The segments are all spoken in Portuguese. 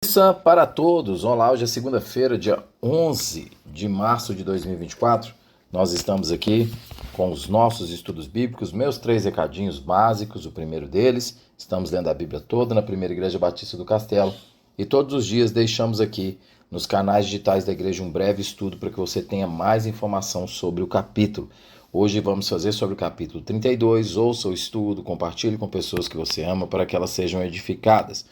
Justiça para todos. Olá, hoje é segunda-feira, dia 11 de março de 2024. Nós estamos aqui com os nossos estudos bíblicos, meus 3 recadinhos básicos. O primeiro deles, estamos lendo a Bíblia toda na Primeira Igreja Batista do Castelo e todos os dias deixamos aqui nos canais digitais da igreja um breve estudo para que você tenha mais informação sobre o capítulo. Hoje vamos fazer sobre o capítulo 32. Ouça o estudo, compartilhe com pessoas que você ama para que elas sejam edificadas.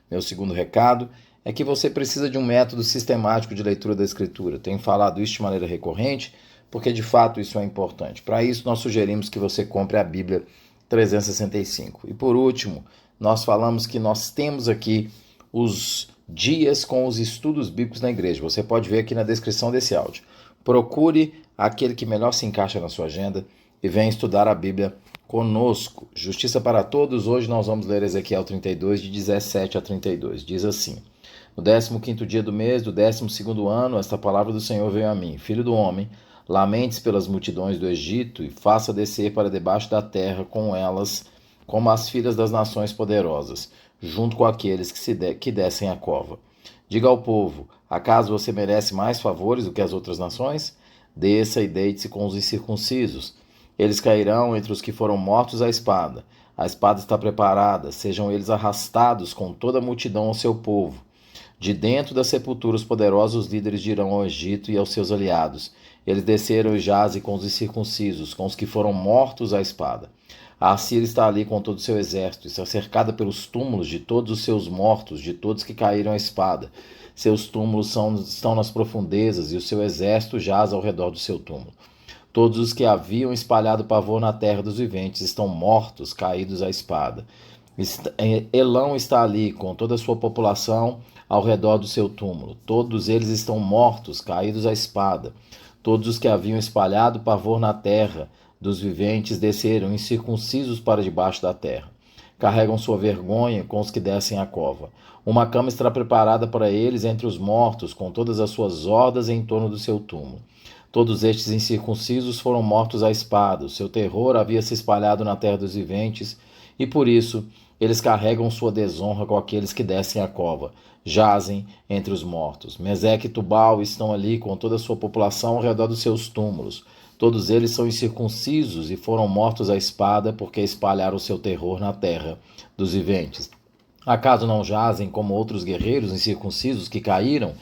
Meu segundo recado é que você precisa de um método sistemático de leitura da Escritura. Tenho falado isso de maneira recorrente, porque de fato isso é importante. Para isso, nós sugerimos que você compre a Bíblia 365. E por último, nós falamos que nós temos aqui os dias com os estudos bíblicos na igreja. Você pode ver aqui na descrição desse áudio. Procure aquele que melhor se encaixa na sua agenda e venha estudar a Bíblia conosco. Justiça para todos. Hoje nós vamos ler Ezequiel 32, de 17 a 32. Diz assim: No 15º dia do mês, do 12º ano, esta palavra do Senhor veio a mim. Filho do homem, lamentes pelas multidões do Egito e faça descer para debaixo da terra com elas, como as filhas das nações poderosas, junto com aqueles que descem a cova. Diga ao povo: acaso você merece mais favores do que as outras nações? Desça e deite-se com os incircuncisos. Eles cairão entre os que foram mortos à espada. A espada está preparada, sejam eles arrastados com toda a multidão ao seu povo. De dentro da sepultura os poderosos líderes dirão ao Egito e aos seus aliados: eles desceram e jazem com os incircuncisos, com os que foram mortos à espada. A Assíria está ali com todo o seu exército, está cercada pelos túmulos de todos os seus mortos, de todos que caíram à espada. Seus túmulos estão nas profundezas e o seu exército jaz ao redor do seu túmulo. Todos os que haviam espalhado pavor na terra dos viventes estão mortos, caídos à espada. Elão está ali, com toda a sua população ao redor do seu túmulo. Todos eles estão mortos, caídos à espada. Todos os que haviam espalhado pavor na terra dos viventes desceram incircuncisos para debaixo da terra. Carregam sua vergonha com os que descem a cova. Uma cama está preparada para eles entre os mortos, com todas as suas hordas em torno do seu túmulo. Todos estes incircuncisos foram mortos à espada. O seu terror havia se espalhado na terra dos viventes, e por isso eles carregam sua desonra com aqueles que descem a cova. Jazem entre os mortos. Meseque e Tubal estão ali com toda a sua população ao redor dos seus túmulos. Todos eles são incircuncisos e foram mortos à espada porque espalharam o seu terror na terra dos viventes. Acaso não jazem como outros guerreiros incircuncisos que caíram,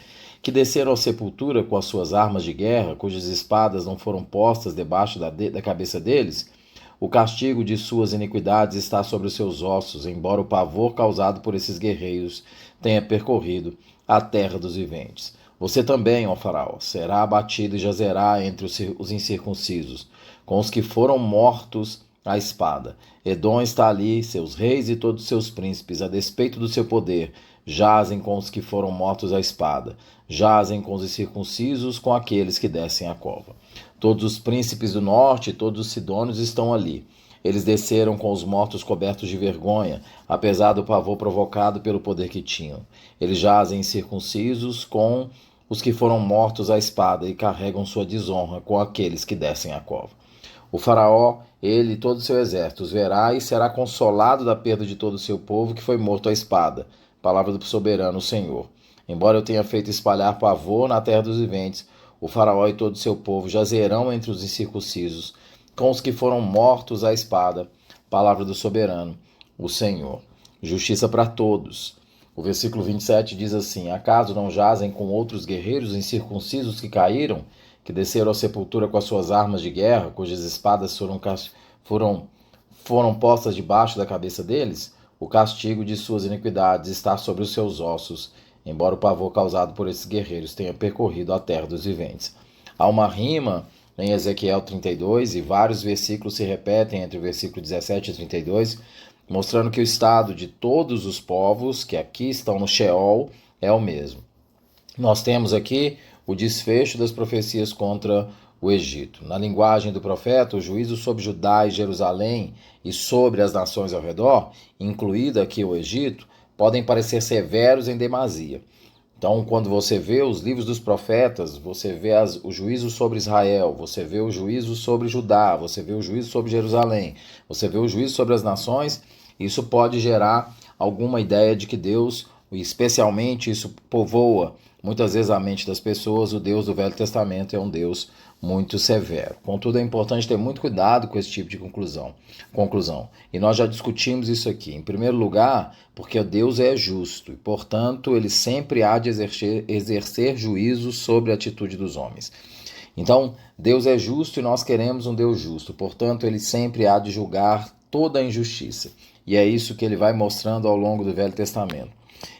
que desceram à sepultura com as suas armas de guerra, cujas espadas não foram postas debaixo da cabeça deles? O castigo de suas iniquidades está sobre os seus ossos, embora o pavor causado por esses guerreiros tenha percorrido a terra dos viventes. Você também, ó Faraó, será abatido e jazerá entre os incircuncisos, com os que foram mortos à espada. Edom está ali, seus reis e todos seus príncipes, a despeito do seu poder, jazem com os que foram mortos à espada. Jazem com os incircuncisos, com aqueles que descem a cova. Todos os príncipes do norte e todos os sidônios estão ali. Eles desceram com os mortos cobertos de vergonha, apesar do pavor provocado pelo poder que tinham. Eles jazem incircuncisos com os que foram mortos à espada e carregam sua desonra com aqueles que descem a cova. O faraó, ele e todo o seu exército, os verá e será consolado da perda de todo o seu povo que foi morto à espada. Palavra do soberano Senhor. Embora eu tenha feito espalhar pavor na terra dos viventes, o faraó e todo o seu povo jazerão entre os incircuncisos, com os que foram mortos à espada. Palavra do soberano, o Senhor. Justiça para todos. O versículo 27 diz assim: acaso não jazem com outros guerreiros incircuncisos que caíram, que desceram à sepultura com as suas armas de guerra, cujas espadas foram postas debaixo da cabeça deles? O castigo de suas iniquidades está sobre os seus ossos, embora o pavor causado por esses guerreiros tenha percorrido a terra dos viventes. Há uma rima em Ezequiel 32 e vários versículos se repetem entre o versículo 17 e 32, mostrando que o estado de todos os povos que aqui estão no Sheol é o mesmo. Nós temos aqui o desfecho das profecias contra o Egito. Na linguagem do profeta, o juízo sobre Judá e Jerusalém e sobre as nações ao redor, incluído aqui o Egito, podem parecer severos em demasia. Então, quando você vê os livros dos profetas, você vê o juízo sobre Israel, você vê o juízo sobre Judá, você vê o juízo sobre Jerusalém, você vê o juízo sobre as nações, isso pode gerar alguma ideia de que Deus e especialmente isso povoa muitas vezes a mente das pessoas. O Deus do Velho Testamento é um Deus muito severo. Contudo, é importante ter muito cuidado com esse tipo de conclusão. E nós já discutimos isso aqui. Em primeiro lugar, porque Deus é justo e, portanto, ele sempre há de exercer juízo sobre a atitude dos homens. Então, Deus é justo e nós queremos um Deus justo. Portanto, ele sempre há de julgar toda a injustiça. E é isso que ele vai mostrando ao longo do Velho Testamento.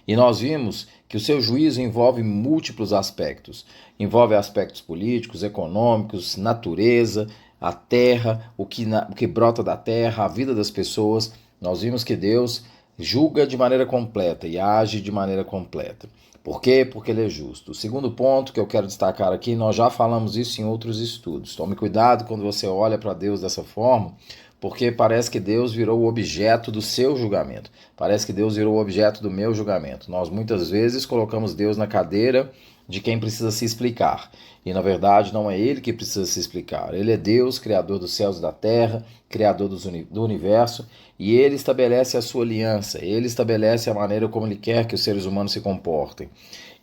E nós vimos que o seu juízo envolve múltiplos aspectos. Envolve aspectos políticos, econômicos, natureza, a terra, o que brota da terra, a vida das pessoas. Nós vimos que Deus julga de maneira completa e age de maneira completa. Por quê? Porque ele é justo. O segundo ponto que eu quero destacar aqui, nós já falamos isso em outros estudos. Tome cuidado quando você olha para Deus dessa forma, porque parece que Deus virou o objeto do seu julgamento. Parece que Deus virou o objeto do meu julgamento. Nós muitas vezes colocamos Deus na cadeira de quem precisa se explicar. E na verdade não é ele que precisa se explicar. Ele é Deus, criador dos céus e da terra, criador do universo, e ele estabelece a sua aliança. Ele estabelece a maneira como ele quer que os seres humanos se comportem.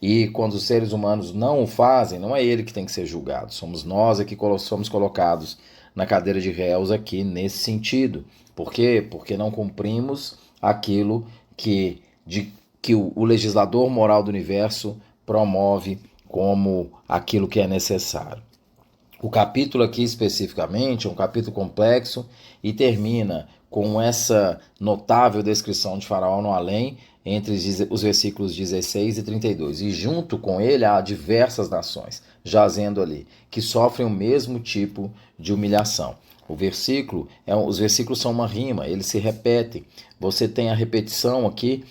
E quando os seres humanos não o fazem, não é ele que tem que ser julgado. Somos nós aqui que somos colocados na cadeira de réus aqui nesse sentido. Por quê? Porque não cumprimos aquilo que o legislador moral do universo promove como aquilo que é necessário. O capítulo aqui especificamente é um capítulo complexo e termina com essa notável descrição de Faraó no além, entre os versículos 16 e 32. E junto com ele há diversas nações, jazendo ali, que sofrem o mesmo tipo de humilhação. Os versículos são uma rima, eles se repetem. Você tem a repetição aqui,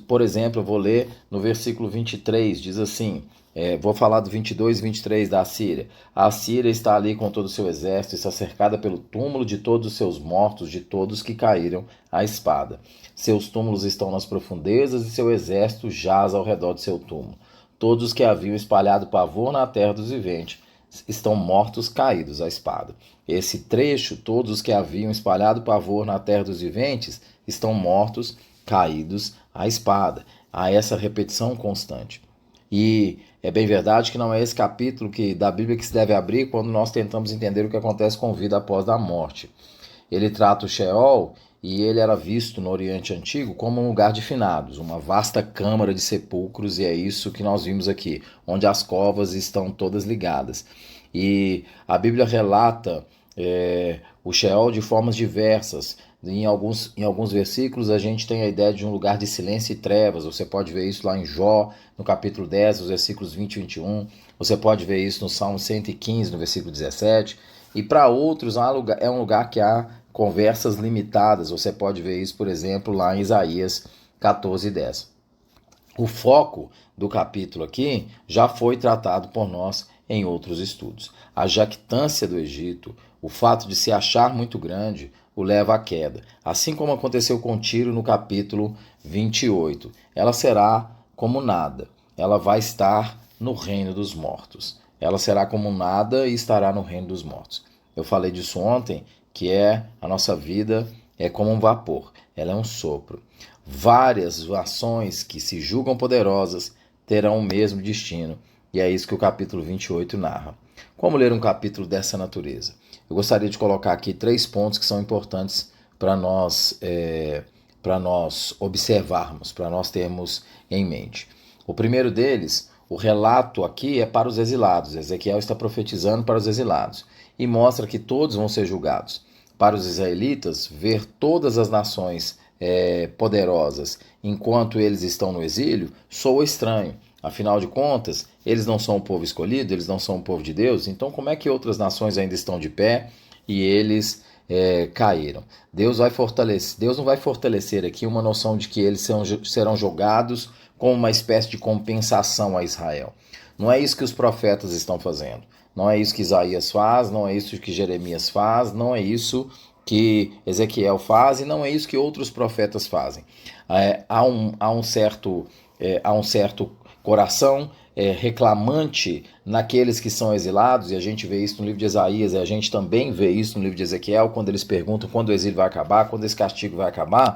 por exemplo, eu vou ler no versículo 23, diz assim... vou falar do 22 e 23 da Assíria. A Assíria está ali com todo o seu exército, está cercada pelo túmulo de todos os seus mortos, de todos que caíram à espada. Seus túmulos estão nas profundezas e seu exército jaz ao redor de seu túmulo. Todos os que haviam espalhado pavor na terra dos viventes estão mortos, caídos à espada. Esse trecho, todos os que haviam espalhado pavor na terra dos viventes estão mortos, caídos à espada. Há essa repetição constante. E é bem verdade que não é esse capítulo da Bíblia que se deve abrir quando nós tentamos entender o que acontece com vida após a morte. Ele trata o Sheol e ele era visto no Oriente Antigo como um lugar de finados, uma vasta câmara de sepulcros, e é isso que nós vimos aqui, onde as covas estão todas ligadas. E a Bíblia relata o Sheol de formas diversas. Em alguns versículos a gente tem a ideia de um lugar de silêncio e trevas. Você pode ver isso lá em Jó, no capítulo 10, os versículos 20 e 21. Você pode ver isso no Salmo 115, no versículo 17. E para outros é um lugar que há conversas limitadas. Você pode ver isso, por exemplo, lá em Isaías 14, 10. O foco do capítulo aqui já foi tratado por nós em outros estudos. A jactância do Egito, o fato de se achar muito grande, o leva à queda. Assim como aconteceu com Tiro no capítulo 28. Ela será como nada. Ela vai estar no reino dos mortos. Ela será como nada e estará no reino dos mortos. Eu falei disso ontem, que a nossa vida é como um vapor. Ela é um sopro. Várias ações que se julgam poderosas terão o mesmo destino. E é isso que o capítulo 28 narra. Como ler um capítulo dessa natureza? Eu gostaria de colocar aqui 3 pontos que são importantes para nós observarmos, para nós termos em mente. O primeiro deles, o relato aqui é para os exilados. Ezequiel está profetizando para os exilados e mostra que todos vão ser julgados. Para os israelitas, ver todas as nações poderosas enquanto eles estão no exílio soa estranho. Afinal de contas, eles não são o povo escolhido, eles não são o povo de Deus, então como é que outras nações ainda estão de pé e eles caíram? Deus não vai fortalecer aqui uma noção de que eles serão jogados como uma espécie de compensação a Israel. Não é isso que os profetas estão fazendo, não é isso que Isaías faz, não é isso que Jeremias faz, não é isso que Ezequiel faz e não é isso que outros profetas fazem. Há um certo coração reclamante naqueles que são exilados, e a gente vê isso no livro de Isaías, e a gente também vê isso no livro de Ezequiel, quando eles perguntam quando o exílio vai acabar, quando esse castigo vai acabar,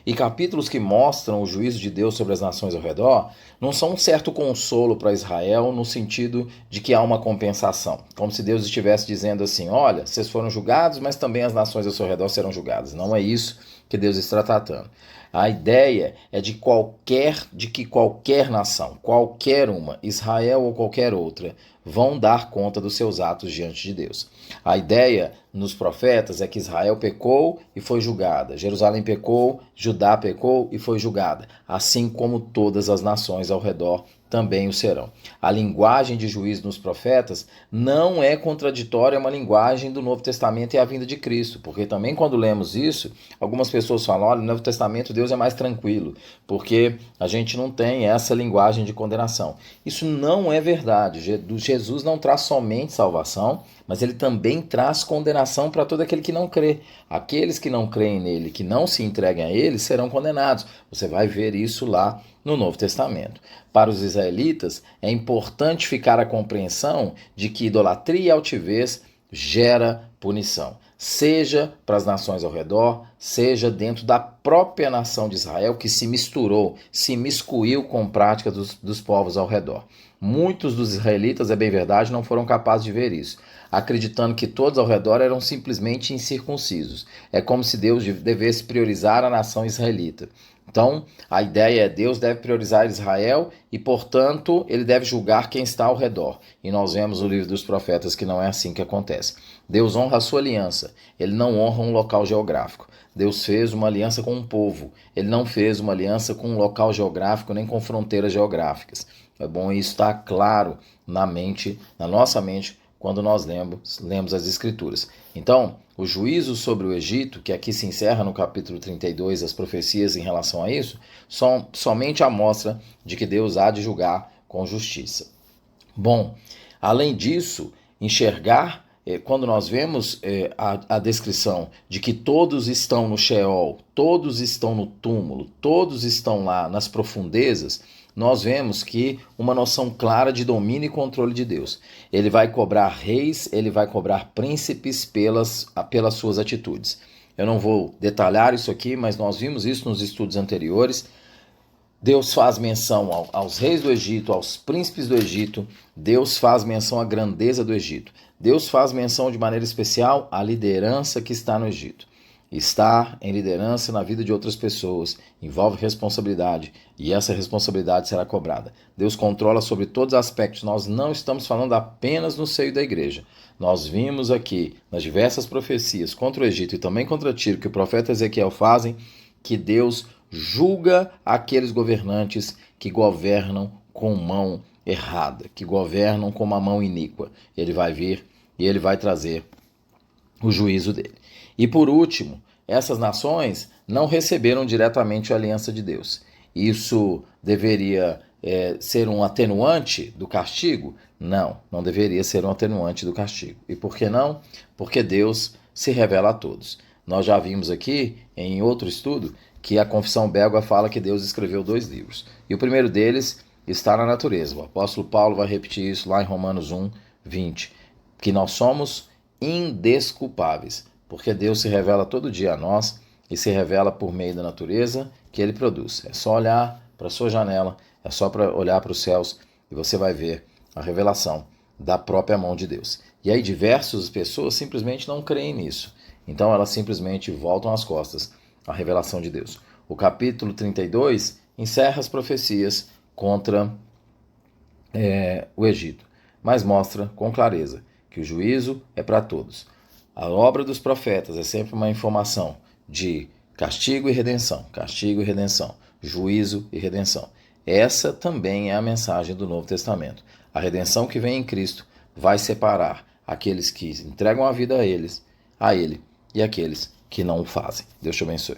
e capítulos que mostram o juízo de Deus sobre as nações ao redor, não são um certo consolo para Israel, no sentido de que há uma compensação, como se Deus estivesse dizendo assim, olha, vocês foram julgados, mas também as nações ao seu redor serão julgadas. Não é isso que Deus está tratando. A ideia é de que qualquer nação, qualquer uma, Israel ou qualquer outra, vão dar conta dos seus atos diante de Deus. A ideia nos profetas é que Israel pecou e foi julgada, Jerusalém pecou, Judá pecou e foi julgada, assim como todas as nações ao redor também o serão. A linguagem de juízo nos profetas não é contraditória a uma linguagem do Novo Testamento e a vinda de Cristo, porque também quando lemos isso, algumas pessoas falam, olha, no Novo Testamento Deus é mais tranquilo, porque a gente não tem essa linguagem de condenação. Isso não é verdade. Jesus não traz somente salvação, mas ele também traz condenação para todo aquele que não crê. Aqueles que não creem nele, que não se entreguem a ele, serão condenados. Você vai ver isso lá no Novo Testamento. Para os israelitas, é importante ficar a compreensão de que idolatria e altivez gera punição, seja para as nações ao redor, seja dentro da própria nação de Israel, que se misturou, se miscuiu com práticas dos povos ao redor. Muitos dos israelitas, é bem verdade, não foram capazes de ver isso, acreditando que todos ao redor eram simplesmente incircuncisos. É como se Deus devesse priorizar a nação israelita. Então, a ideia é Deus deve priorizar Israel e, portanto, ele deve julgar quem está ao redor. E nós vemos no livro dos profetas que não é assim que acontece. Deus honra a sua aliança, ele não honra um local geográfico. Deus fez uma aliança com um povo, ele não fez uma aliança com um local geográfico nem com fronteiras geográficas. É bom isso estar claro na nossa mente, quando nós lemos as Escrituras. Então, o juízo sobre o Egito, que aqui se encerra no capítulo 32, as profecias em relação a isso, são somente a mostra de que Deus há de julgar com justiça. Bom, além disso, enxergar, quando nós vemos a descrição de que todos estão no Sheol, todos estão no túmulo, todos estão lá nas profundezas, nós vemos que uma noção clara de domínio e controle de Deus. Ele vai cobrar reis, ele vai cobrar príncipes pelas suas atitudes. Eu não vou detalhar isso aqui, mas nós vimos isso nos estudos anteriores. Deus faz menção aos reis do Egito, aos príncipes do Egito. Deus faz menção à grandeza do Egito. Deus faz menção de maneira especial à liderança que está no Egito. Estar em liderança na vida de outras pessoas envolve responsabilidade e essa responsabilidade será cobrada. Deus controla sobre todos os aspectos. Nós não estamos falando apenas no seio da igreja. Nós vimos aqui nas diversas profecias contra o Egito e também contra Tiro que o profeta Ezequiel fazem que Deus julga aqueles governantes que governam com mão errada, que governam com uma mão iníqua. Ele vai vir e ele vai trazer o juízo dele. E por último, essas nações não receberam diretamente a aliança de Deus. Isso deveria ser um atenuante do castigo? Não, não deveria ser um atenuante do castigo. E por que não? Porque Deus se revela a todos. Nós já vimos aqui, em outro estudo, que a Confissão Belga fala que Deus escreveu 2 livros. E o primeiro deles está na natureza. O apóstolo Paulo vai repetir isso lá em Romanos 1, 20, que nós somos indesculpáveis, porque Deus se revela todo dia a nós e se revela por meio da natureza que ele produz. É só olhar para a sua janela, é só olhar para os céus e você vai ver a revelação da própria mão de Deus. E aí diversas pessoas simplesmente não creem nisso. Então elas simplesmente voltam as costas à revelação de Deus. O capítulo 32 encerra as profecias contra o Egito, mas mostra com clareza que o juízo é para todos. A obra dos profetas é sempre uma informação de castigo e redenção, juízo e redenção. Essa também é a mensagem do Novo Testamento. A redenção que vem em Cristo vai separar aqueles que entregam a vida a Ele e aqueles que não o fazem. Deus te abençoe.